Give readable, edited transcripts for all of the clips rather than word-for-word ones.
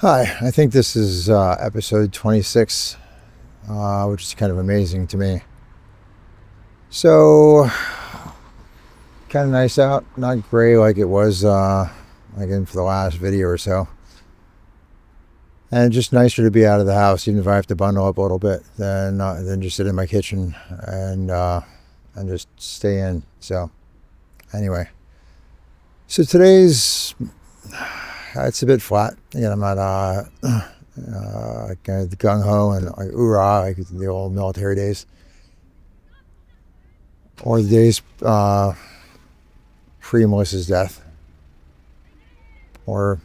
Hi, I think this is episode 26, which is kind of amazing to me. So, kind of nice out, not gray like it was again for the last video or so. And just nicer to be out of the house, even if I have to bundle up a little bit, than just sit in my kitchen and just stay in. So, anyway, so today's it's a bit flat. Again, I'm not kind of gung ho and like hoorah like the old military days, or the days pre Melissa's death, or a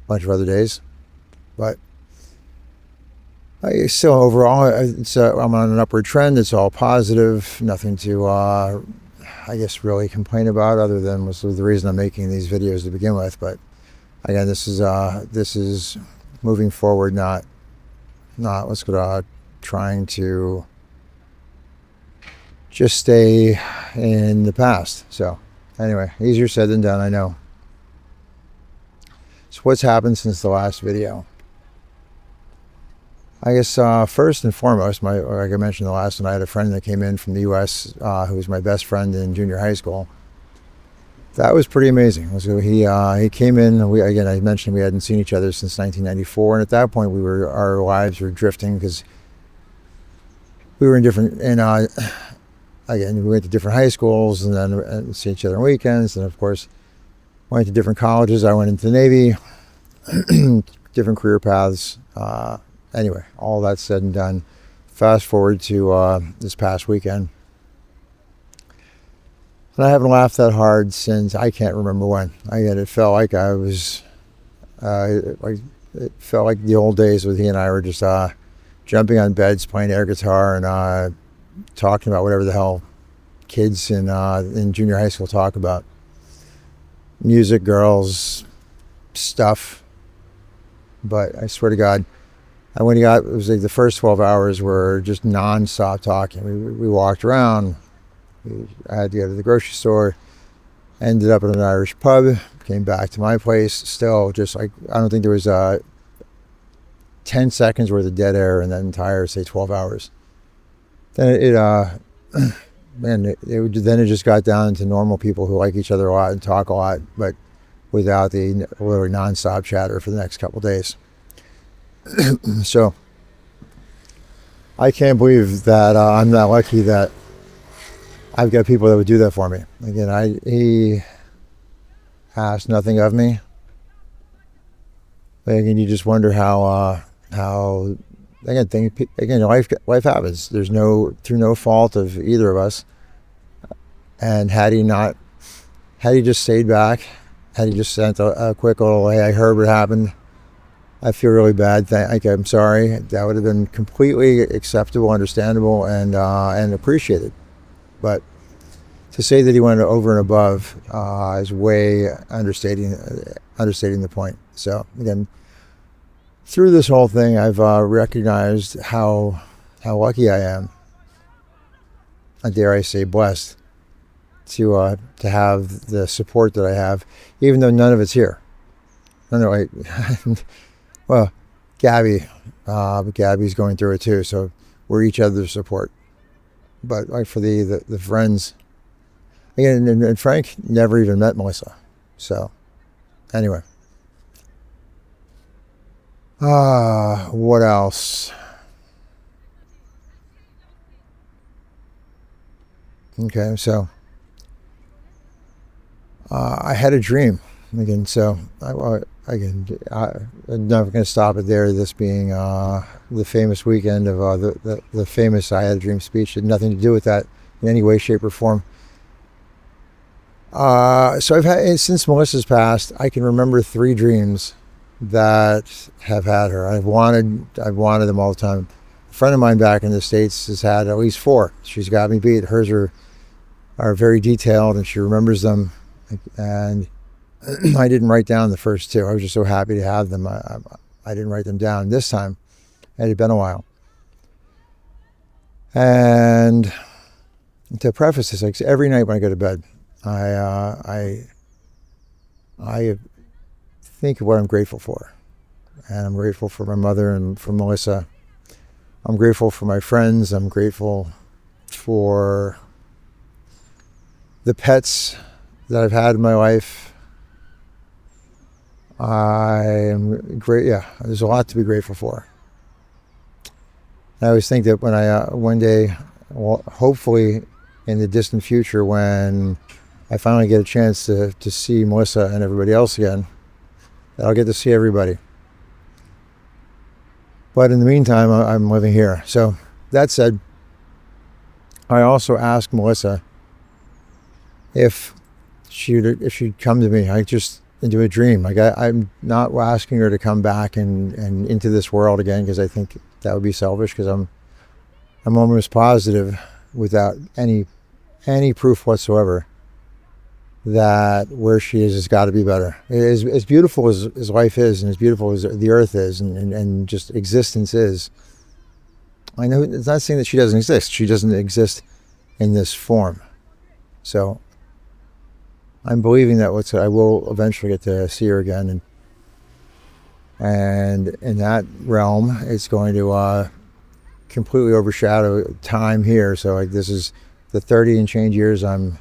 bunch of other days. But still, overall, I'm on an upward trend. It's all positive. Nothing to, I guess, really complain about, other than was the reason I'm making these videos to begin with. But again, this is moving forward, not let's go trying to just stay in the past. So anyway, easier said than done, I know. So what's happened since the last video? I guess first and foremost, like I mentioned the last one, I had a friend that came in from the U.S. Who was my best friend in junior high school. That was pretty amazing. So he came in. I mentioned we hadn't seen each other since 1994, and at that point our lives were drifting because we were in different. And again, we went to different high schools, and then see each other on weekends, and of course went to different colleges. I went into the Navy, different career paths. Anyway, all that said and done, fast forward to this past weekend. And I haven't laughed that hard since I can't remember when. It felt like I was, it felt like the old days with he and I were just jumping on beds, playing air guitar, and talking about whatever the hell kids in junior high school talk about. Music, girls, stuff. But I swear to God, it was like the first 12 hours were just non-stop talking. We walked around. I had to go to the grocery store, ended up at an Irish pub, came back to my place, still just like, I don't think there was 10 seconds worth of dead air in that entire, say, 12 hours. Then it just got down to normal people who like each other a lot and talk a lot, but without the literally non-stop chatter for the next couple of days. So I can't believe that I'm that lucky that I've got people that would do that for me. Again, he asked nothing of me. But again, you just wonder how life happens. There's through no fault of either of us. And had he just stayed back, had he just sent a quick little, hey, I heard what happened, I feel really bad, I'm sorry, that would have been completely acceptable, understandable, and appreciated. But to say that he went over and above is way understating the point. So again, through this whole thing, I've recognized how lucky I am, and dare I say blessed, to have the support that I have, even though none of it's here. No, well, Gabby, but Gabby's going through it too, so we're each other's support. But like for the friends, again, and Frank never even met Melissa. So anyway, what else? Okay, so I had a dream again. So I'm never going to stop it there. This being the famous weekend of the famous I Had a Dream speech. It had nothing to do with that in any way, shape, or form. So I've had, since Melissa's passed, I can remember 3 dreams that have had her. I've wanted them all the time. A friend of mine back in the States has had at least 4. She's got me beat. Hers are very detailed, and she remembers them. And I didn't write down the first 2. I was just so happy to have them. I didn't write them down this time. It had been a while. And to preface this, like every night when I go to bed, I think of what I'm grateful for. and I'm grateful for my mother and for Melissa. I'm grateful for my friends. I'm grateful for the pets that I've had in my life. I am great. Yeah, there's a lot to be grateful for. I always think that when I one day, well, hopefully in the distant future, when I finally get a chance to see Melissa and everybody else again, that I'll get to see everybody. But in the meantime, I'm living here. So that said, I also asked Melissa if she'd come to me, like just into a dream. Like I'm not asking her to come back and into this world again, because I think that would be selfish, because I'm almost positive, without any proof whatsoever, that where she is has got to be better. As beautiful as life is, and as beautiful as the earth is, and just existence is, I know it's not saying that she doesn't exist. She doesn't exist in this form. So I'm believing that I will eventually get to see her again, and in that realm, it's going to completely overshadow time here. So like, this is the 30 and change years I'm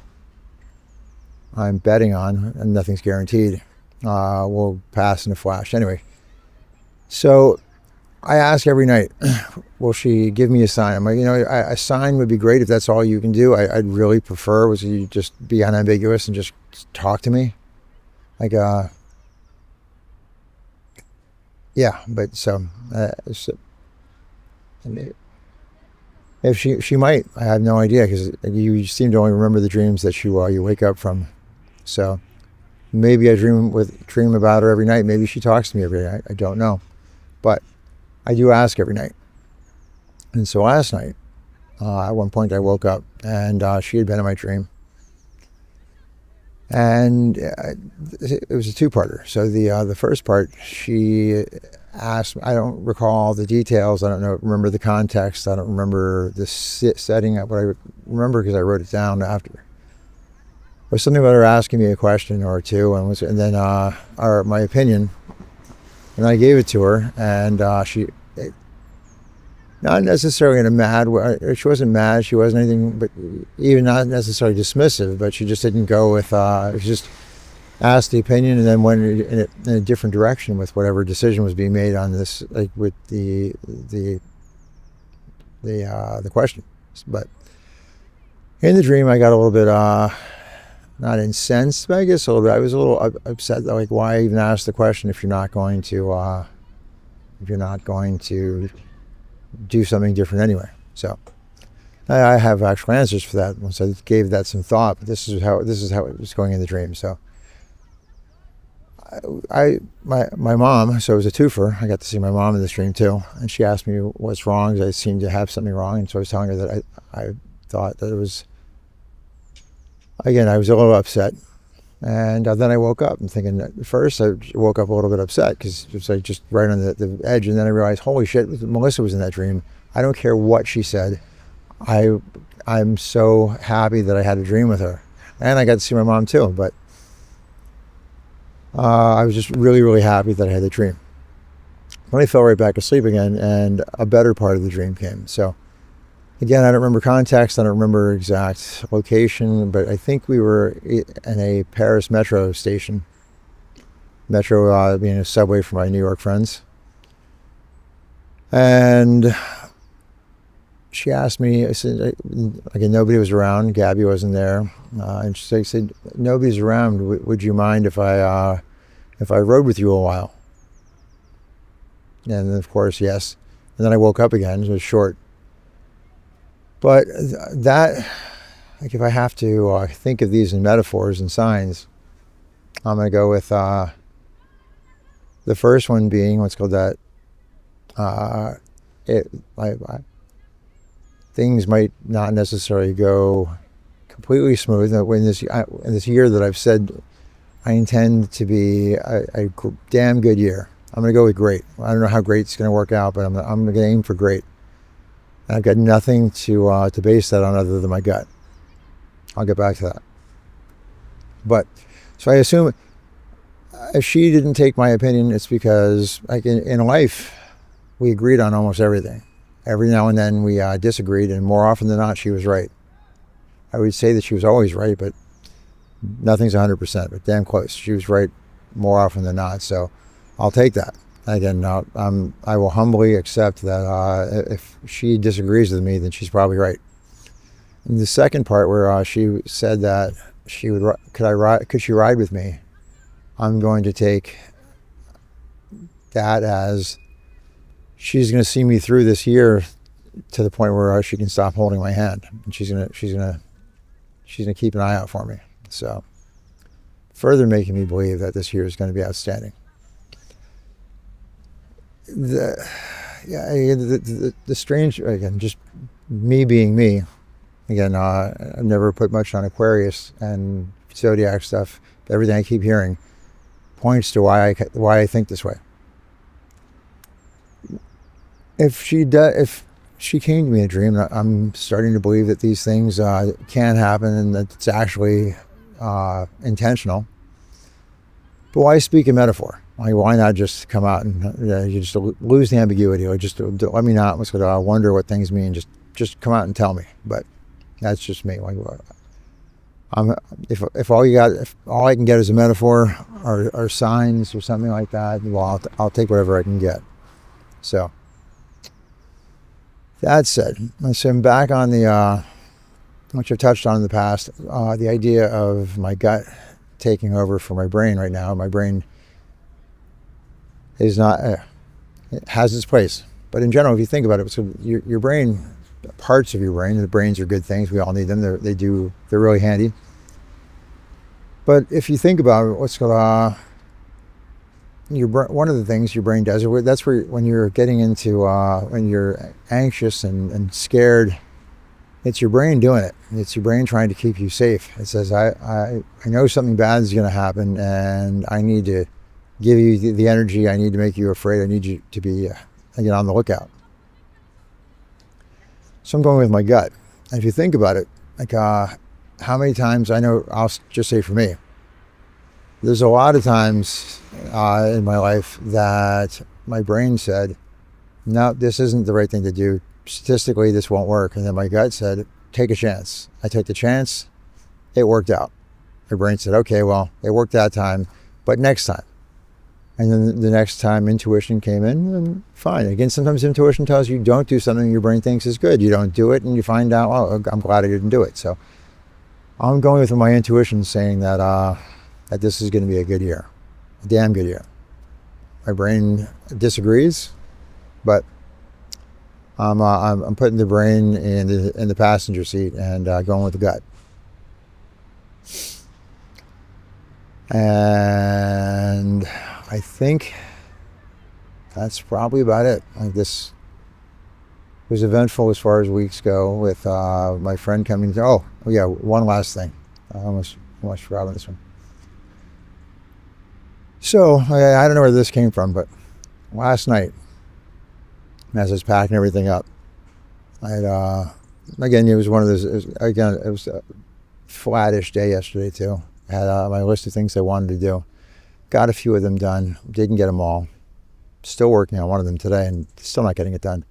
betting on, and nothing's guaranteed. Will pass in a flash. Anyway, so I ask every night, will she give me a sign? I'm like, a sign would be great if that's all you can do. I'd really prefer was you just be unambiguous and just talk to me. Like, yeah, but so if she might, I have no idea, because you seem to only remember the dreams that you wake up from. So maybe I dream about her every night. Maybe she talks to me every night. I don't know, but I do ask every night. And so last night, at one point I woke up, and she had been in my dream. And it was a two-parter. So the first part, she asked, I don't recall the details. I don't remember the context. I don't remember the setting up, but I remember because I wrote it down after. It was something about her asking me a question or two, and then my opinion, and I gave it to her, and she, not necessarily in a mad way. She wasn't mad. She wasn't anything, but even not necessarily dismissive. But she just didn't go with. She just asked the opinion, and then went in a different direction with whatever decision was being made on this, like with the question. But in the dream, I got a little bit not incensed, but I guess a little bit. I was a little upset, like, why even ask the question if you're not going to do something different anyway. So I have actual answers for that once I gave that some thought. But this is how it was going in the dream. So my mom. So it was a twofer. I got to see my mom in this dream too, and she asked me what's wrong. I seemed to have something wrong, and so I was telling her that I thought that it was. Again, I was a little upset, and then I woke up. I'm thinking at first I woke up a little bit upset because it was like just right on the edge, and then I realized, holy shit, Melissa was in that dream. I don't care what she said. I'm so happy that I had a dream with her, and I got to see my mom too. But I was just really, really happy that I had the dream. Then I fell right back asleep again, and a better part of the dream came. So again, I don't remember context. I don't remember exact location, but I think we were in a Paris metro station. Metro being a subway for my New York friends. And she asked me, I said, again, nobody was around. Gabby wasn't there. And she said, nobody's around. Would you mind if I rode with you a while? And of course, yes. And then I woke up again. It was short. But that, like, if I have to think of these in metaphors and signs, I'm going to go with the first one being, what's called that, things might not necessarily go completely smooth. In this year that I've said I intend to be a damn good year, I'm going to go with great. I don't know how great's going to work out, but I'm going to aim for great. I've got nothing to base that on other than my gut. I'll get back to that. But, so I assume if she didn't take my opinion, it's because like in life, we agreed on almost everything. Every now and then we disagreed, and more often than not, she was right. I would say that she was always right, but nothing's 100%, but damn close. She was right more often than not, so I'll take that. Again, I will humbly accept that if she disagrees with me, then she's probably right. And the second part where she said that she would, could she ride with me? I'm going to take that as she's going to see me through this year to the point where she can stop holding my hand, and she's going to keep an eye out for me. So, further making me believe that this year is going to be outstanding. The strange, again, just me being me. Again, I've never put much on Aquarius and zodiac stuff. Everything I keep hearing points to why I think this way. If she came to me in a dream, I'm starting to believe that these things can happen and that it's actually intentional. But why speak in metaphor? Like, why not just come out and you just lose the ambiguity, or just let me not wonder what things mean. Just come out and tell me. But that's just me. Like, if all I can get is a metaphor or signs or something like that, well, I'll take whatever I can get. So that said, so I'm back on the which I've touched on in the past, the idea of my gut taking over for my brain right now. My brain is not, it has its place. But in general, if you think about it, so your brain, parts of your brain, the brains are good things. We all need them. They're really handy. But if you think about it, what's called, one of the things your brain does, that's where when you're getting into, when you're anxious and scared, it's your brain doing it. It's your brain trying to keep you safe. It says, I know something bad is going to happen, and I need to give you the energy. I need to make you afraid. I need you to be again on the lookout. So I'm going with my gut. And if you think about it, like how many times, I know, I'll just say for me, there's a lot of times in my life that my brain said, no, this isn't the right thing to do. Statistically, this won't work. And then my gut said, take a chance. I took the chance. It worked out. My brain said, okay, well, it worked that time, but next time. And then the next time intuition came in, and fine. Again, sometimes intuition tells you don't do something your brain thinks is good. You don't do it, and you find out, oh, I'm glad I didn't do it. So I'm going with my intuition saying that that this is going to be a good year, a damn good year. My brain disagrees, but I'm putting the brain in the passenger seat and going with the gut. And I think that's probably about it. Like, this was eventful as far as weeks go, with my friend coming. Oh yeah, one last thing. I almost forgot on this one. So I don't know where this came from, but last night, as I was packing everything up, I had again, it was one of those. It was a flattish day yesterday too. I had my list of things I wanted to do. Got a few of them done. Didn't get them all. Still working on one of them today, and still not getting it done.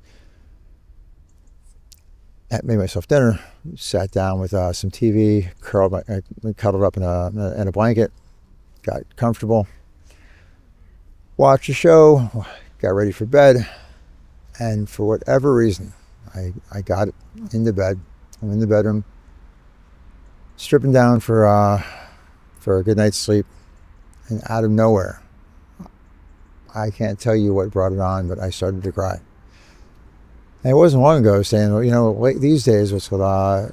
I made myself dinner. Sat down with some TV. Cuddled up in a blanket. Got comfortable. Watched a show. Got ready for bed. And for whatever reason, I got into bed. I'm in the bedroom, stripping down for a good night's sleep. And out of nowhere, I can't tell you what brought it on, but I started to cry. And it wasn't long ago saying, well, you know, these days, I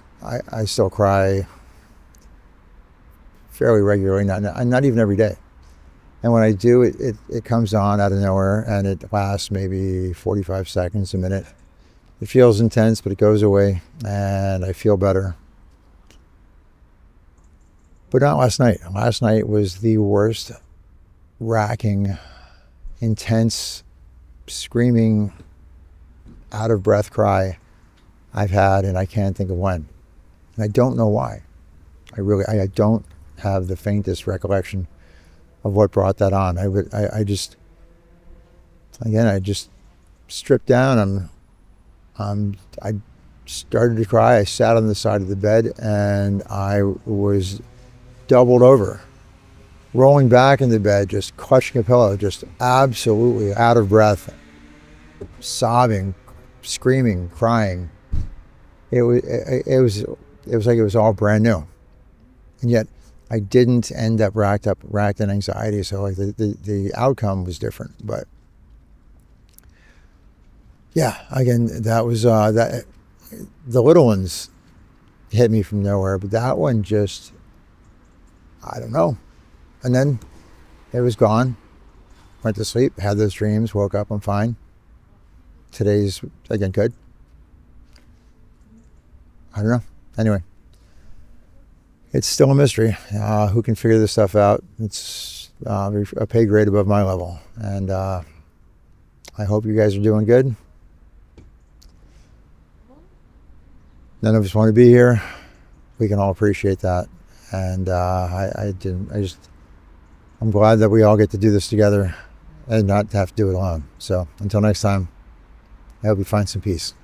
still cry fairly regularly, not even every day. And when I do, it comes on out of nowhere, and it lasts maybe 45 seconds, a minute. It feels intense, but it goes away, and I feel better. But not last night. Last night was the worst, racking, intense, screaming, out of breath cry I've had, and I can't think of when. And I don't know why. I don't have the faintest recollection of what brought that on. I just stripped down. I started to cry. I sat on the side of the bed and I was doubled over, rolling back in the bed, just clutching a pillow, just absolutely out of breath, sobbing, screaming, crying. It was like it was all brand new, and yet I didn't end up racked in anxiety. So like the outcome was different, but yeah, again, that was that. The little ones hit me from nowhere, but that one just, I don't know. And then it was gone. Went to sleep, had those dreams, woke up, I'm fine. Today's, again, good. I don't know. Anyway, it's still a mystery. Who can figure this stuff out? It's a pay grade above my level. And I hope you guys are doing good. None of us want to be here. We can all appreciate that. And I'm glad that we all get to do this together and not have to do it alone. So until next time, I hope you find some peace.